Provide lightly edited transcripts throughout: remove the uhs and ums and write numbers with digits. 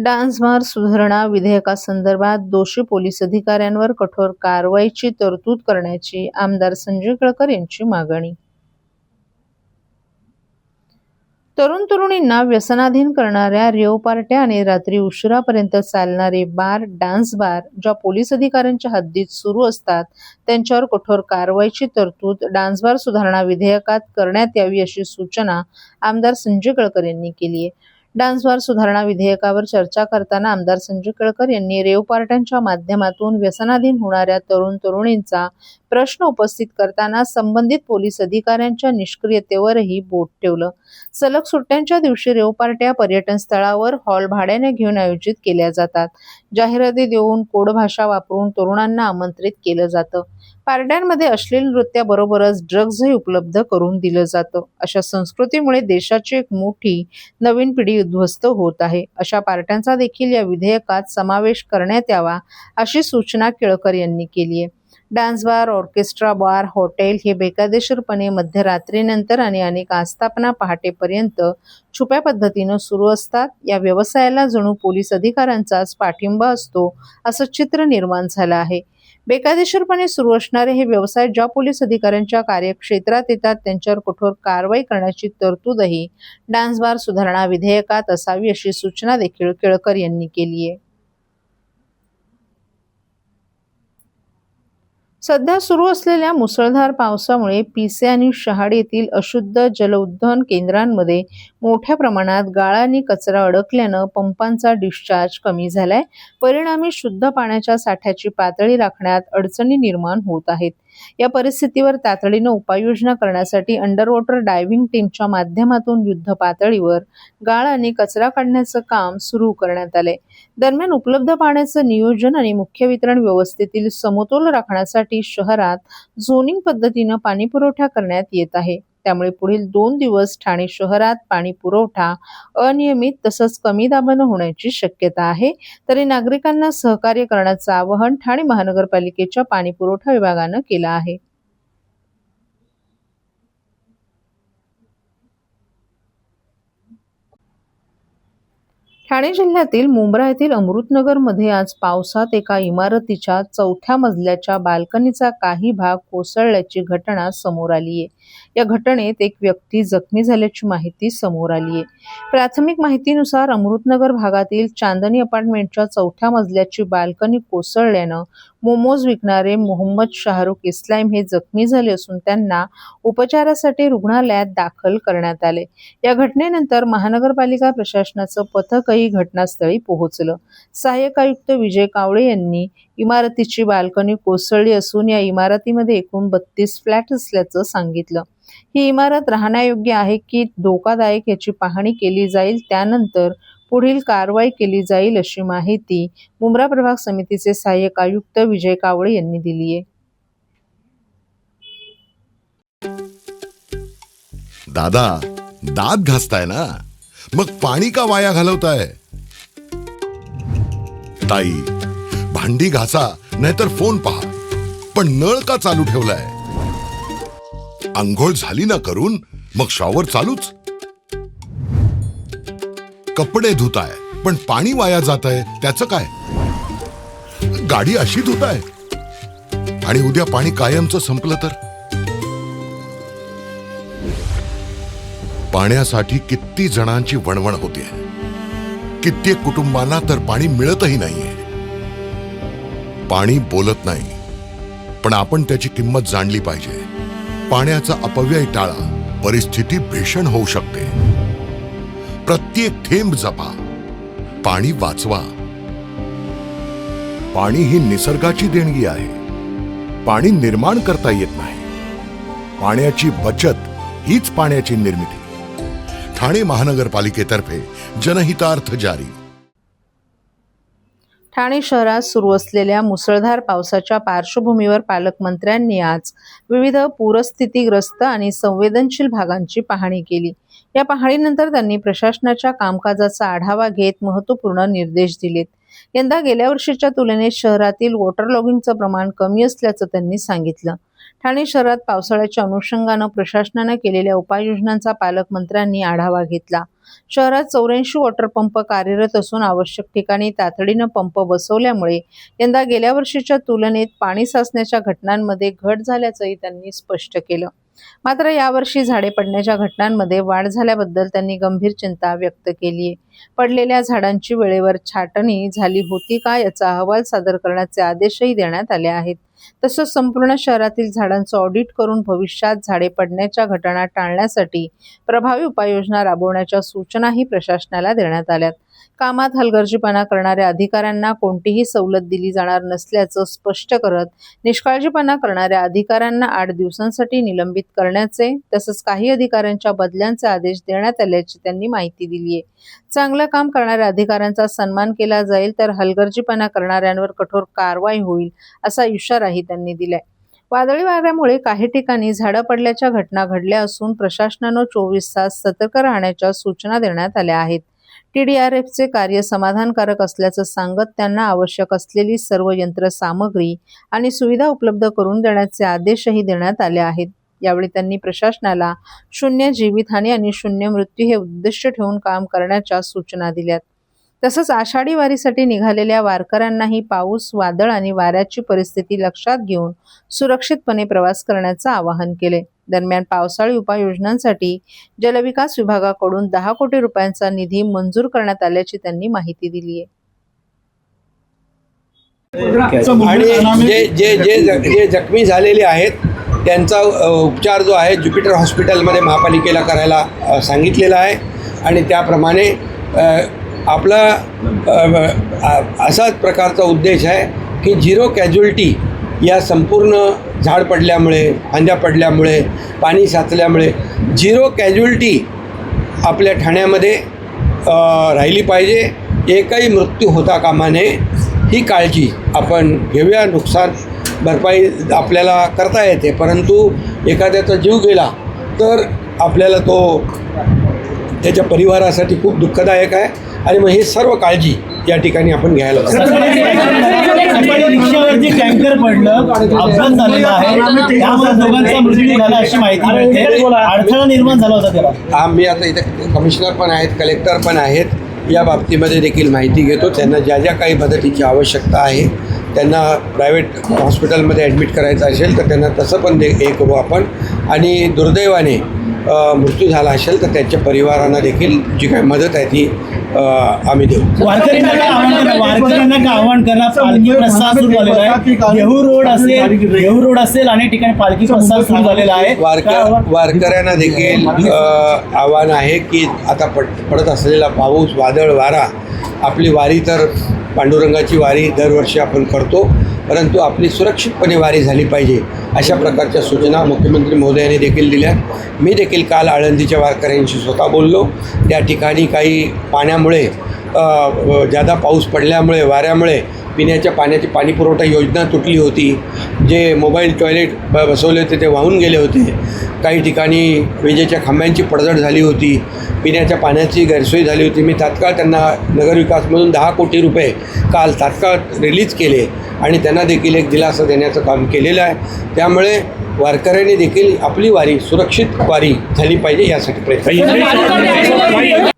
Dance bar सुधारणा विधेयकासंदर्भात दोषी police अधिकाऱ्यांवर कठोर कारवाईची तरतूद करण्याची आमदार संजय केळकर यांची मागणी. तरुण तरुणींना व्यसनाधीन करणाऱ्या रेव पार्ट्या आणि रात्री उशिरापर्यंत चालणारे बार, डान्स बार ज्या पोलीस अधिकाऱ्यांच्या हद्दीत सुरू असतात त्यांच्यावर कठोर कारवाईची तरतूद डान्सबार सुधारणा विधेयकात करण्यात यावी अशी सूचना आमदार संजय केळकर यांनी केली आहे. डान्सबार सुधारणा विधेयकावर चर्चा करताना आमदार संजय केळकर यांनी रेव पार्ट्यांच्या माध्यमातून व्यसनाधीन होणाऱ्या तरुण तरुणींचा प्रश्न उपस्थित करताना संबंधित पोलीस अधिकाऱ्यांच्या निष्क्रियतेवरही बोट ठेवलं. सलग सुट्ट्यांच्या दिवशी रेव पार्ट्या पर्यटन स्थळावर हॉल भाड्याने घेऊन आयोजित केल्या जातात. जाहिराती देऊन कोड भाषा वापरून तरुणांना आमंत्रित केलं जातं. पार्ट्यांमध्ये अश्लील नृत्याबरोबरच ड्रग्जही उपलब्ध करून दिलं जातं. अशा संस्कृतीमुळे देशाची एक मोठी नवीन पिढी उद्ध्वस्त होत आहे. अशा पार्ट्यांचा देखील या विधेयकात समावेश करण्यात यावा अशी सूचना केळकर यांनी केली आहे. डान्स बार, ऑर्केस्ट्रा बार, हॉटेल हे बेकायदेशीरपणे मध्यरात्रीनंतर आणि अनेक आस्थापना पहाटेपर्यंत छुप्या पद्धतीनं सुरू असतात. या व्यवसायाला जणू पोलीस अधिकाऱ्यांचाच पाठिंबा असतो असं चित्र निर्माण झालं आहे. बेकायदेशीरपणे सुरू असणारे हे व्यवसाय ज्या पोलीस अधिकाऱ्यांच्या कार्यक्षेत्रात येतात त्यांच्यावर कठोर कारवाई करण्याची तरतूदही डान्स बार सुधारणा विधेयकात असावी अशी सूचना देखील केळकर यांनी केली आहे. सध्या सुरू असलेल्या मुसळधार पावसामुळे पिसे आणि शहाड येथील अशुद्ध जलउद्वहन केंद्रांमध्ये मोठ्या प्रमाणात गाळ आणि कचरा अडकल्यानं पंपांचा डिस्चार्ज कमी झालाय. परिणामी शुद्ध पाण्याच्या साठ्याची पातळी राखण्यात अडचणी निर्माण होत आहेत. या परिस्थितीवर तातडीनं उपाययोजना करण्यासाठी अंडरवॉटर डायव्हिंग टीमच्या माध्यमातून युद्ध पातळीवर गाळ आणि कचरा काढण्याचं काम सुरू करण्यात आलंय. दरम्यान उपलब्ध पाण्याचं नियोजन आणि मुख्य वितरण व्यवस्थेतील समतोल राखण्यासाठी शहरात झोनिंग पद्धतीनं पाणी पुरवठा करण्यात येत आहे. त्यामुळे पुढील 2 दिवस ठाणे शहरात पाणी पुरवठा अनियमित तसंच कमी दाबानं होण्याची शक्यता आहे. तरी नागरिकांना सहकार्य करण्याचं आवाहन ठाणे महानगरपालिकेच्या पाणी पुरवठा विभागानं केलं आहे. ठाणे जिल्ह्यातील मुंब्रा येथील अमृतनगरमध्ये आज पावसात एका इमारतीच्या 4थ्या मजल्याच्या बाल्कनीचा काही भाग कोसळल्याची घटना समोर आली आहे. या घटनेत एक व्यक्ती जखमी झाल्याची माहिती समोर आली आहे. प्राथमिक माहितीनुसार अमृतनगर भागातील चांदनी अपार्टमेंटच्या 4थ्या मजल्याची बाल्कनी कोसळल्यानं मोमोज विकणारे मोहम्मद शाहरुख इस्लाम हे जखमी झाले असून त्यांना उपचारासाठी रुग्णालयात दाखल करण्यात आले. या घटनेनंतर महानगरपालिका प्रशासनाचं पथकही घटनास्थळी पोहोचलं. सहाय्यक आयुक्त विजय कावळे यांनी इमारतीची बाल्कनी कोसळली असून या इमारतीमध्ये एकूण 32 फ्लॅट असल्याचं सांगितलं. ही इमारत राहण्यायोग्य आहे की धोकादायक याची पाहणी केली जाईल. त्यानंतर पुढील कारवाई केली जाईल अशी माहिती मुंब्रा प्रभाग समितीचे सहाय्यक आयुक्त विजय कावळे यांनी दिली आहे. दादा, दात घासताय ना, मग पाणी का वाया घालवताय? ताई, भांडी घासा नाहीतर फोन पहा, पण नळ का चालू ठेवलाय? अंघोळ झाली ना करून मग शॉवर चालूच. कपडे धुताय पण पाणी वाया जातंय, त्याचं काय? गाडी अशी धुताय आणि उद्या पाणी कायमचं संपलं तर? पाण्यासाठी किती जणांची वणवण होते. कित्येक कुटुंबांना तर पाणी मिळतही नाहीये. पाणी बोलत नाही, पण आपण त्याची किंमत जाणली पाहिजे. पाण्याचा अपव्यय टाळा, परिस्थिती भीषण होऊ शकते. प्रत्येक थेंब जपा, पाणी वाचवा. पाणी ही निसर्गाची देणगी आहे. पाणी निर्माण करता येत नाही. पाण्याची बचत हीच पाण्याची निर्मिती. ठाणे महानगरपालिकेतर्फे जनहितार्थ जारी. ठाणे शहरात सुरू असलेल्या मुसळधार पावसाच्या पार्श्वभूमीवर पालकमंत्र्यांनी आज विविध पूरस्थितीग्रस्त आणि संवेदनशील भागांची पाहणी केली. या पाहणीनंतर त्यांनी प्रशासनाच्या कामकाजाचा आढावा घेत महत्त्वपूर्ण निर्देश दिलेत. यंदा गेल्या वर्षीच्या तुलनेत शहरातील वॉटर लॉगिंगचं प्रमाण कमी असल्याचं त्यांनी सांगितलं. ठाणे शहरात पावसाळ्याच्या अनुषंगानं प्रशासनानं केलेल्या उपाययोजनांचा पालकमंत्र्यांनी आढावा घेतला. शहरात 84 वॉटर पंप कार्यरत असून आवश्यक ठिकाणी तातडीनं पंप बसवल्यामुळे यंदा गेल्या वर्षीच्या तुलनेत पाणी साचण्याच्या घटनांमध्ये घट झाल्याचंही त्यांनी स्पष्ट केलं. मात्र यावर्षी झाडे पडण्याच्या घटनांमध्ये वाढ झाल्याबद्दल त्यांनी गंभीर चिंता व्यक्त केली आहे. पडलेल्या झाडांची वेळेवर छाटणी झाली होती का याचा अहवाल सादर करण्याचे आदेशही देण्यात आले आहेत. तसंच संपूर्ण शहरातील झाडांचं ऑडिट करून भविष्यात झाडे पडण्याच्या घटना टाळण्यासाठी प्रभावी उपाययोजना राबवण्याच्या सूचनाही प्रशासनाला देण्यात आल्यात. कामात हलगर्जीपणा करणाऱ्या अधिकाऱ्यांना कोणतीही सवलत दिली जाणार नसल्याचं स्पष्ट करत निष्काळजीपणा करणाऱ्या अधिकाऱ्यांना 8 दिवसांसाठी निलंबित करण्याचे तसंच काही अधिकाऱ्यांच्या बदल्यांचे आदेश देण्यात आल्याची त्यांनी माहिती दिली आहे. चांगलं काम करणाऱ्या अधिकाऱ्यांचा सन्मान केला जाईल तर हलगर्जीपणा करणाऱ्यांवर कठोर कारवाई होईल असा इशाराही त्यांनी दिलाय. वादळी वाऱ्यामुळे काही ठिकाणी झाडं पडल्याच्या घटना घडल्या असून प्रशासनानं 24 तास सतर्क राहण्याच्या सूचना देण्यात आल्या आहेत. TDRFचे कार्य समाधानकारक असल्याचं सांगत त्यांना आवश्यक असलेली सर्व यंत्रसामग्री आणि सुविधा उपलब्ध करून देण्याचे आदेशही देण्यात आले आहेत. यावेळी त्यांनी प्रशासनाला 0 जीवितहानी आणि 0 मृत्यू हे उद्दिष्ट ठेवून काम करण्याच्या सूचना दिल्यात. तसंच आषाढी वारीसाठी निघालेल्या वारकऱ्यांनाही पाऊस, वादळ आणि वाऱ्याची परिस्थिती लक्षात घेऊन सुरक्षितपणे प्रवास करण्याचं आवाहन केले. दरम्यान पावसाळी उपाययोजनांसाठी जलविकास विभागाकडून 10 कोटी रुपयांचा निधी मंजूर करण्यात आल्याची त्यांनी माहिती दिली आहे. आणि जे जखमी झालेले आहेत त्यांचा उपचार जो आहे ज्युपिटर हॉस्पिटलमध्ये महापालिकेला करायला सांगितलेला आहे आणि त्याप्रमाणे आपला असाच प्रकारचा उद्देश आहे की 0 कॅज्युअल्टी या संपूर्ण झाड पडल्यामुळे, फांद्या पडल्यामुळे, पाणी साचल्यामुळे 0 कॅज्युअल्टी आपल्या ठाण्यामध्ये राहिली पाहिजे. एकही मृत्यू होता कामा नये ही काळजी आपण घेऊया. नुकसान भरपाई आपल्याला करता येते, परंतु एखाद्याचा जीव गेला तर आपल्याला तो त्याच्या परिवारासाठी खूप दुःखदायक आहे आणि मग हे सर्व काळजी या ठिकाणी आपण घ्यायला रिक्षावरती टँकर पडलं, अपघात झालेला आहे, त्यामुळे दोघांचा मृत्यू झाला अशी माहिती मिळते. अडथळा निर्माण झाला होता त्याला. आम्ही आता इथे कमिशनर पण आहेत, कलेक्टर पण आहेत, या बाबतीमध्ये देखील माहिती घेतो. त्यांना ज्या ज्या काही मदतीची आवश्यकता आहे, त्यांना प्रायव्हेट हॉस्पिटलमध्ये ॲडमिट करायचं असेल तर त्यांना तसं पण हे करू आपण. आणि दुर्दैवाने मृत्यू झाला असेल तर त्यांच्या परिवारांना देखील जी काही मदत आहे ती आम्ही देऊ. वारकऱ्यांना काय आव्हान करणार? पालखी प्रसाद सुरू झालेला आहे. देहू रोड असेल अनेक ठिकाणी पालखी प्रसाद सुरू झालेला आहे. वारकऱ्यांना देखील आव्हान आहे की आता पडत असलेला पाऊस, वादळ, वारा, आपली वारी तर पांडुरंगाची वारी दरवर्षी आपण करतो, परंतु आपली सुरक्षितपणे वारी झाली पाहिजे अशा प्रकारच्या सूचना मुख्यमंत्री महोदयांनी देखील दिल्या. मी देखील काल आळंदीच्या वारकऱ्यांशी स्वतः बोललो. त्या ठिकाणी काही पाण्यामुळे जादा पाऊस पडल्यामुळे, वाऱ्यामुळे पिण्याच्या पाण्याची पाणीपुरवठा योजना तुटली होती. जे मोबाईल टॉयलेट बसवले होते ते वाहून गेले होते. काही ठिकाणी विजेच्या खांब्यांची पडझड झाली होती. पिण्याच्या पाण्याची गैरसोय झाली होती. मी तात्काळ त्यांना नगरविकासमधून 10 कोटी रुपये काल तात्काळ रिलीज केले आणि त्यांना देखील एक दिलासा देण्याचं काम केलेलं आहे. त्यामुळे वारकऱ्यांनी देखील आपली वारी सुरक्षित वारी झाली पाहिजे यासाठी प्रयत्न.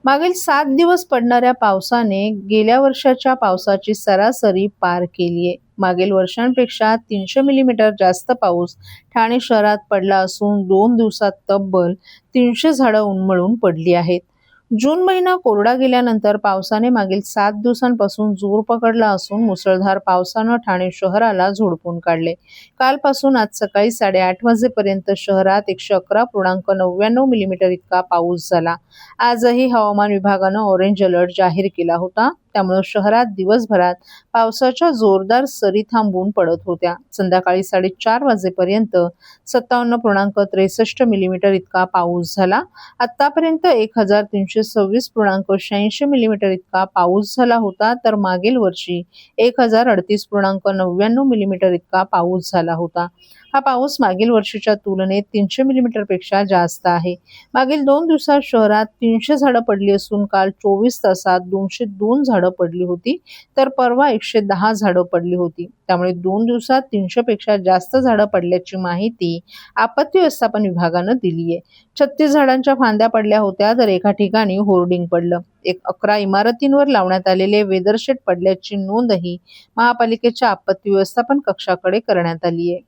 मागील 7 दिवस पडणाऱ्या पावसाने गेल्या वर्षाच्या पावसाची सरासरी पार केली आहे. मागील वर्षांपेक्षा 300 मिलीमीटर जास्त पाऊस ठाणे शहरात पडला असून 2 दिवसात तब्बल 300 झाडं उन्मळून पडली आहेत. जून महिना कोरडा गेल्यानंतर पावसाने मागील 7 दिवसांपासून जोर पकडला असून मुसळधार पावसानं ठाणे शहराला झोडपून काढले. कालपासून आज सकाळी 8:30 वाजेपर्यंत शहरात 111.99 मिलीमीटर इतका पाऊस झाला. आजही हवामान विभागानं ऑरेंज अलर्ट जाहीर केला होता. त्यामुळे शहरात दिवसभरात पावसाच्या जोरदार सरी थांबून पडत होत्या. संध्याकाळी 4:30 वाजेपर्यंत 57.63 मिलीमीटर इतका पाऊस झाला. आतापर्यंत 1326.86 मिलीमीटर इतका पाऊस झाला होता, तर मागील वर्षी 1038.99 मिलीमीटर इतका पाऊस झाला होता. हा पाऊस मागील वर्षीच्या तुलनेत 300 मिलीमीटरपेक्षा जास्त आहे. मागील 2 दिवसात शहरात 300 झाडं पडली असून काल 24 तासात 202 झाडं पडली होती, तर परवा 110 झाडं पडली होती. त्यामुळे 2 दिवसात 300 पेक्षा जास्त झाडं पडल्याची माहिती आपत्ती व्यवस्थापन विभागानं दिली आहे. 36 झाडांच्या फांद्या पडल्या होत्या, तर एका ठिकाणी होर्डिंग पडलं. 11 इमारतींवर लावण्यात आलेले वेदरशेड पडल्याची नोंदही महापालिकेच्या आपत्ती व्यवस्थापन कक्षाकडे करण्यात आली आहे.